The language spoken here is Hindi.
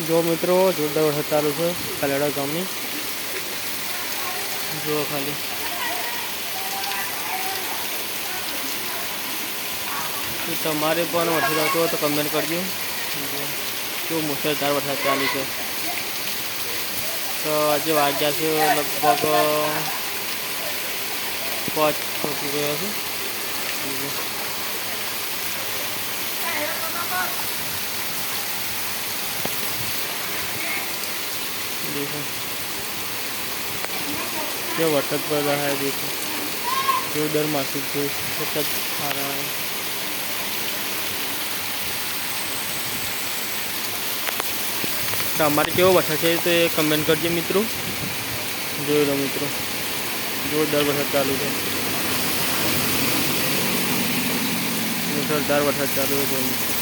जो मित्रों जोरदार वरसाद चालू है कालेड़ा गामनी जो खाली तमारे पण वरसाद आवतो तो कमेंट करजो जो मुसळधार वरसाद चालू है। तो आज वाग्या से लगभग 5 थी गया है। देखो क्या वरसाद पड़ रहा है। देखो जोरदार मासिक जो सतत आ रहा है। तो हमारे केवो वरसाद है तो ये कमेंट करजे मित्रों। जो लो मित्रों जोरदार वरसाद चालू है। मुसळधार वरसाद चालू है।